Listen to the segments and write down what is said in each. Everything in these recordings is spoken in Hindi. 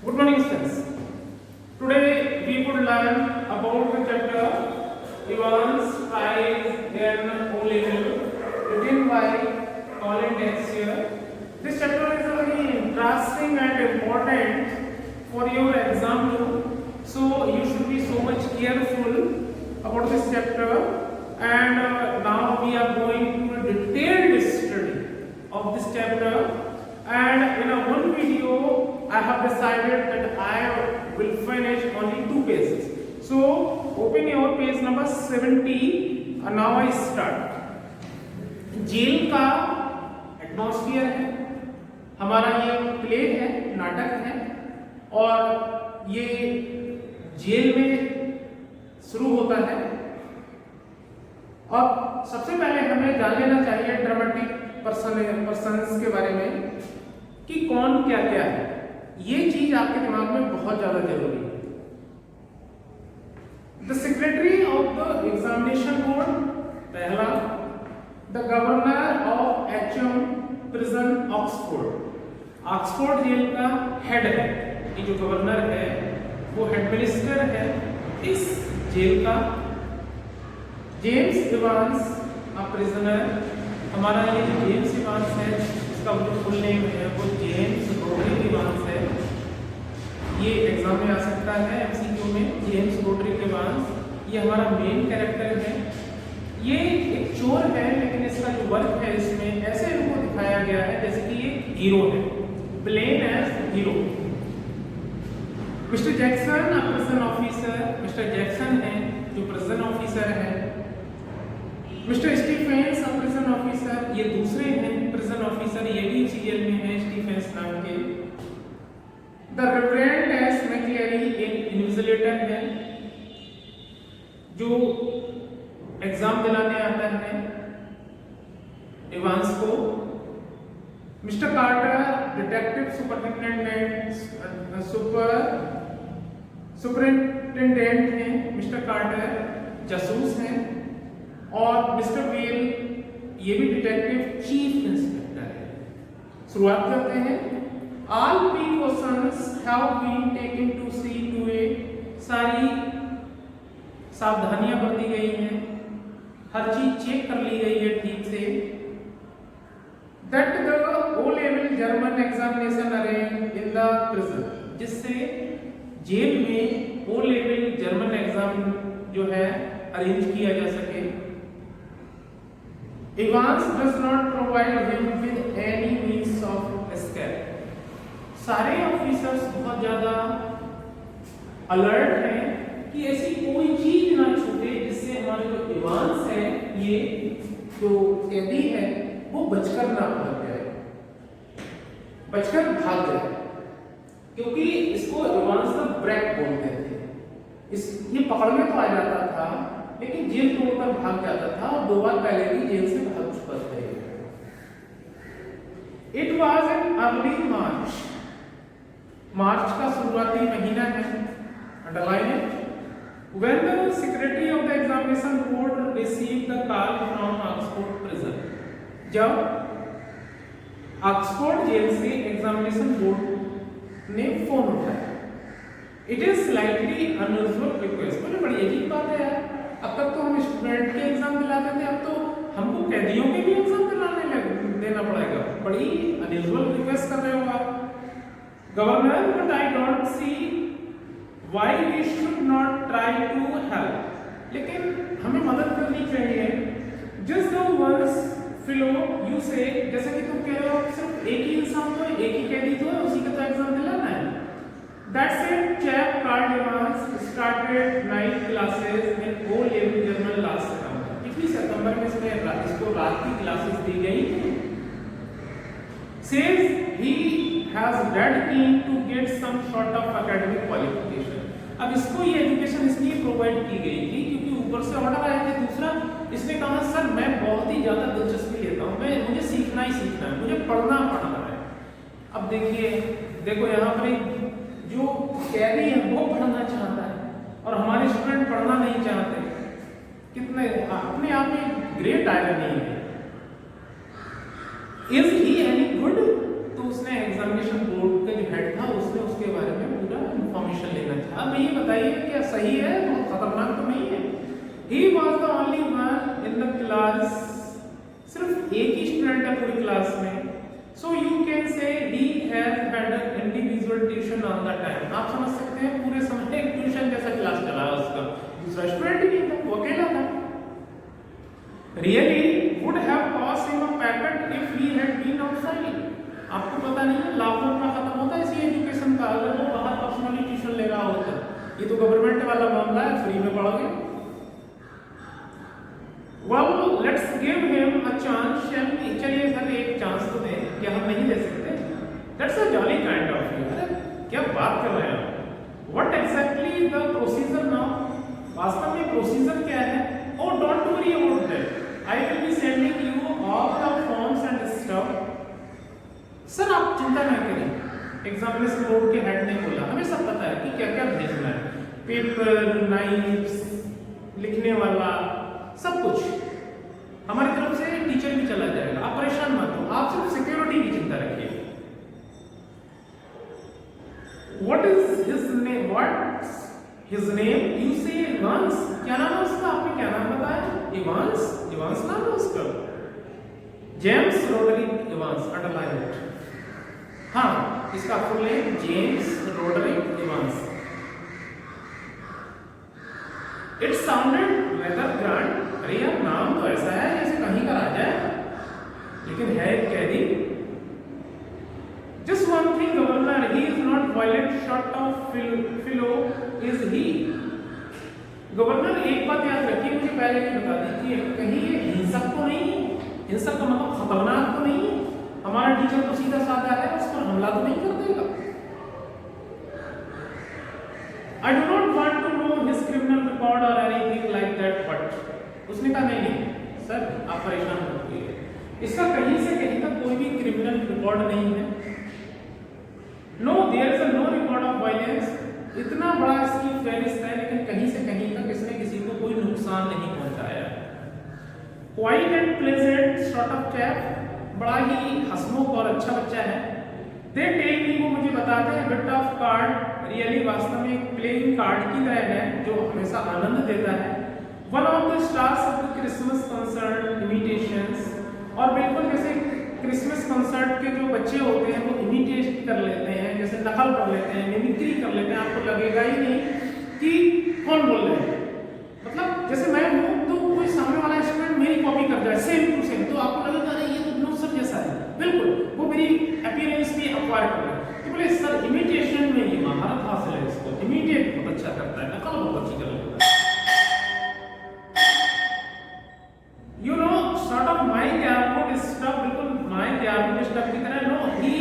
Good morning, students. Today we would learn about the chapter Evans 5 in O level written by Colin Texier. This chapter is very interesting and important for your exam too. So you should be so much careful about this chapter. And now we are going to a detailed study of this chapter. And in a one video, I have decided that I will finish only 2 pages. So open your page number 70 and now I start. जेल का एटमॉस्फेयर है, हमारा ये प्ले है, नाटक है और ये जेल में शुरू होता है। अब सबसे पहले हमें जान लेना चाहिए ड्रामेटिक पर्सन्स के बारे में कि कौन क्या क्या है। ये चीज आपके दिमाग में बहुत ज्यादा जरूरी है। The secretary of the examination board पहला, the governor of HM prison Oxford, Oxford jail का हेड है। ये जो गवर्नर है वो हेड मिनिस्टर है इस जेल का। जेम्स इवांस अ प्रिजनर, हमारा ये जो जेम्स इवांस है इसका जो फुल नेम है वो जेम्स रोड्रिक इवांस है। ये एग्जाम में आ सकता है एमसीक्यू में। जेम्स रोड्रिक इवांस ये हमारा मेन कैरेक्टर है। ये एक चोर है लेकिन इसका जो वर्क है इसमें ऐसे इनको दिखाया गया है जैसे कि ये हीरो है, plain as hero. Mister Jackson a prison officer, mister Jackson है जो प्रिजन ऑफिसर है। Mister Stephens a prison officer, ये दूसरे हैं प्रिजन ऑफिसर, ये भी इसी जेल में है स्टीफेंस नाम के। द रेवरेंड एस मैक्लेरी एक इन्विजिलेटर है जो एग्जाम दिलाने आता है इवांस को। Mister Carter detective superintendent superintendent हैं। मिस्टर कार्टर जासूस हैं। और मिस्टर वेल ये भी डिटेक्टिव चीफ इंस्पेक्टर है। शुरुआत करते हैं। All precautions have been taken to see to it, सारी सावधानियां बरती गई हैं, हर चीज चेक कर ली गई है ठीक से। That the O level German examination arrange in the prison, जिससे जेल में ओ लेवल जर्मन एग्जाम जो है अरेंज किया जा सके। Evans does not provide him with any means of escape. सारे ऑफिसर्स बहुत ज्यादा अलर्ट हैं कि ऐसी कोई चीज ना छूटे जिससे हमारे जो इवांस है, ये जो कैदी है वो बचकर ना भाग जाए, बचकर भाग जाए, क्योंकि इसको इवांस का ब्रेक बोलते थे। ये पकड़ने तो आ जाता था लेकिन जेल तोड़कर भाग जाता था और 2 बार पहले भी जेल से भाग चुका था। It was in early March, March का शुरुआती महीना है, underline it. When the secretary of the examination board received the call from Oxford prison, जब ऑक्सफोर्ड जेल से एग्जामिनेशन बोर्ड ने फोन उठाया। It is slightly unusual request, मुझे बड़ी अजीब बात है यार, अब तक तो हम स्टूडेंट के एग्जाम दिलाते थे, अब तो हमको कैदियों के भी एग्जाम देना पड़ेगा। बड़ी अनयूजुअल रिक्वेस्ट कर रहे हो आप। Governor, but I don't see why we should not try to help, लेकिन हमें मदद करनी चाहिए। Just the once fellow you say, जैसे कि तुम कह रहे हो सिर्फ एक ही इंसान को, एक ही कैदी तो है, उसी का तो एग्जाम दिलाना है। That's it. Chap called Evans started night classes in O level German last September. पिछली सितंबर में इसको रात की क्लासेस दी गई। Says he has dead keen to get some sort of academic qualification. अब इसको ये एजुकेशन इसलिए प्रोवाइड की गई थी क्योंकि ऊपर से ऑर्डर आया था। दूसरा, इसने कहा सर मैं बहुत ही ज्यादा दिलचस्पी लेता हूँ, मुझे सीखना ही सीखना है, मुझे पढ़ना है। अब देखो यहाँ पर जो कैदी है वो पढ़ना चाहता है और हमारे स्टूडेंट पढ़ना नहीं चाहते। कितने अपने आप में ग्रेट आयरनी है। इज ही एनी गुड, तो उसने एग्जामिनेशन बोर्ड का जो हेड था उसने उसके बारे में has had individual tuition on the time. आप समझ सकते हैं पूरे समय एक ट्यूशन जैसा क्लास चला उसका, दूसरा स्टूडेंट ही नहीं था, वो अकेला था। Really would have cost him a packet if he had been outside. आपको पता नहीं है लाखों रुपया खत्म होता है इसी एजुकेशन का अगर वो बाहर पर्सनली ट्यूशन ले रहा होता। ये तो गवर्नमेंट वाला मामला है, फ्री में पढ़ोगे। Well, let's give him a chance, shall we? चलिए सर एक चांस तो दें, क्या हम नहीं दे सकते? That's a jolly kind of you. अरे क्या बात कर रहे हैं? What exactly the procedure now? वास्तव में प्रोसीजर क्या है? Oh, don't worry about that. I will be sending you all the forms and stuff. Sir आप चिंता न करें, एग्जामिनेशन बोर्ड के हेड ने बोला, हमें सब पता है कि क्या क्या भेजना है, पेपर, नाइफ्स, लिखने वाला, सब कुछ हमारी तरफ से टीचर भी चला जाएगा। आप परेशान मत हो, आप सिर्फ सिक्योरिटी की चिंता रखिए। What is his name? What's his name? You say Evans. क्या नाम है उसका? आपने क्या नाम बताया? Evans. Evans नाम है उसका। James Roderick Evans, underline it. हाँ, इसका full name James Roderick Evans. It sounded rather grand. अरे यार नाम तो ऐसा है जैसे कहीं का राजा है, लेकिन है एक कैदी। Just one thing, Governor, he is not violent short of fellow, is he? Governor एक बात याद रखिए, मुझे पहले ही बता दीजिए, कहीं ये हिंसक तो नहीं, हिंसक का मतलब खतरनाक तो नहीं, हमारा टीचर तो सीधा साधा है, उस पर हमला तो नहीं कर देगा। I do not want to know his criminal record or anything like that, but उसने कहा नहीं सर आप परेशान मत होइए, इसका कहीं से कहीं तक कोई भी क्रिमिनल रिकॉर्ड नहीं है। No there is no record of violence. इतना बड़ा इसकी फेरिस्त है लेकिन कहीं से कहीं तक इसने किसी को कोई नुकसान नहीं पहुंचाया। Quiet and pleasant sort of chap, बड़ा ही हंसमुख और अच्छा बच्चा है। दे टेल मी, वो मुझे बताते हैं, बिट ऑफ कार्ड, रियली वास्तव में एक प्लेइंग कार्ड की तरह है जो हमेशा आनंद देता है। One of the stars of the Christmas concert imitations, और बिल्कुल जैसे क्रिसमस कंसर्ट के जो बच्चे होते हैं वो इमिटेट कर लेते हैं, जैसे नकल कर लेते हैं, मिमिक्री कर लेते हैं, आपको लगेगा ही नहीं कि कौन बोल रहे हैं। मतलब जैसे मैं हूँ तो कोई सामने वाला स्टूडेंट मेरी कॉपी कर जाए सेम टू सेम, तो आपको लगेगा अरे ये तो बिल्कुल सर जैसा है, बिल्कुल वो मेरी अपीयरेंस भी एक्वायर कर रहा है। तो बोले सर इमिटेशन में ये महारत हासिल है, इसको इमिटेट बहुत अच्छा करता है, नकल बहुत अच्छी कर लेता है। You know, sort of my Airport stuff, बिल्कुल my Airport stuff की तरह। No, he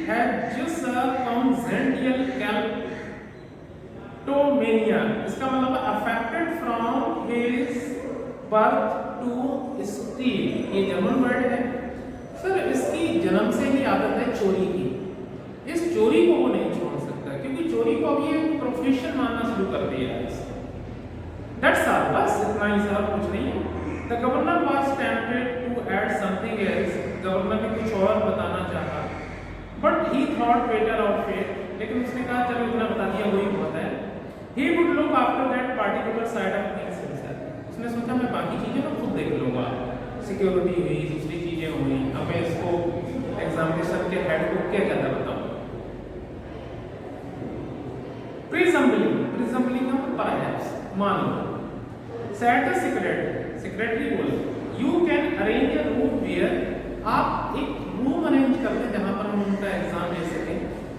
had just a congenital kleptomania। इसका मतलब affected from his birth to steal। ये जर्मन वर्ड है सर, इसकी जन्म से ही आदत है चोरी की। इस चोरी को वो नहीं छोड़ सकता क्योंकि चोरी को अभी एक प्रोफेशन मानना शुरू कर दिया है। That's all, बस इतना ही सर, कुछ नहीं है। The governor was tempted to add something else। Governor ने कुछ और बताना चाहा, but he thought better of it। लेकिन उसने कहा चलो इतना बता दिया वही बहुत है। He would look after that particular side of things himself। उसने सोचा मैं बाकी चीजें तो खुद देख लूंगा, सिक्योरिटी हुई, दूसरी चीजें हुई, अब मैं इसको एग्जामिनेशन के हेड को क्या कहता बताऊं। Presumably का perhaps, मान लो। Said the सेक्रेटरी बोले you can arrange a room where, आप एक रूम अरेंज कर दें जहां पर हम उनका एग्जाम ले सकें।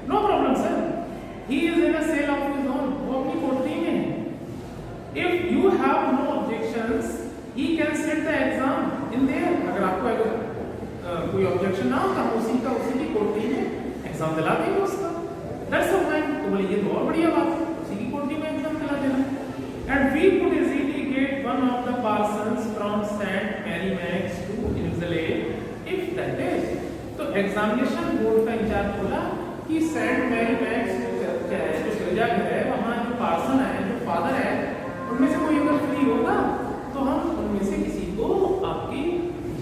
No problem sir, he is in a cell of his own, वो अपनी कोठरी में है। If you have no objections he can set the exam in there. अगर आपको कोई ऑब्जेक्शन ना हो तो हम उसी की कोठरी में एग्जाम दिला देंगे उसका। That's a fine. तो बोले ये तो और बढ़िया बात है, उसी की कोठरी में एग्जाम दिला देना। And we could easily get one of the parsons from Saint Mary Mags to invigilate if that is. तो एग्जामिनेशन बोर्ड का इंचार्ज बोला कि सेंट मैरी मैक्स क्या है, जो गिरजाघर है, वहाँ जो पार्सन है, जो फादर है, उनमें से कोई अगर फ्री होगा तो हम उनमें से किसी को आपकी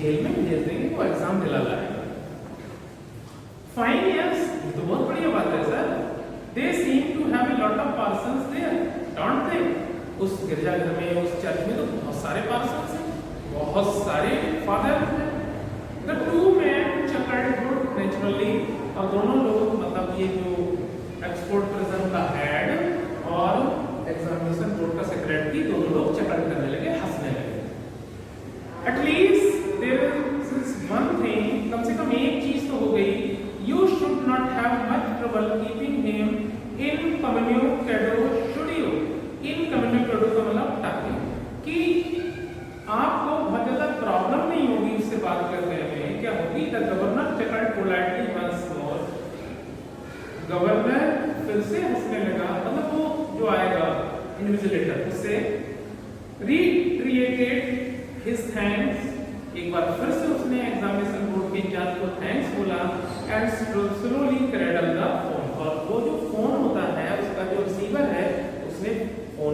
जेल में भेज देंगे, वो एग्जाम दिला लाएगा। फाइन, यस, ये तो बहुत बढ़िया बात है सर। They seem to have a lot of parsons there, don't they. उस गिरजाघर में, उस चर्च में तो बहुत सारे पार्सन्स हैं, बहुत सारे फादर हैं। The two men chuckled good naturally, और दोनों लोग comfortable keeping him incommunicado should you incommunicado का मतलब ताकि कि आपको बहुत ज्यादा प्रॉब्लम नहीं होगी उससे बात करने में। क्या होगी? The governor chuckled politely once more। Governor फिर से हंसने लगा, मतलब वो जो आएगा इन्विजिलेटर उससे reiterated his thanks। एक बार फिर से उसने एग्जामिनेशन बोर्ड के इंचार्ज को थैंक्स बोला and slowly cradle the phone. और वो जो फोन होता है उसका जो रिसीवर है उसने फोन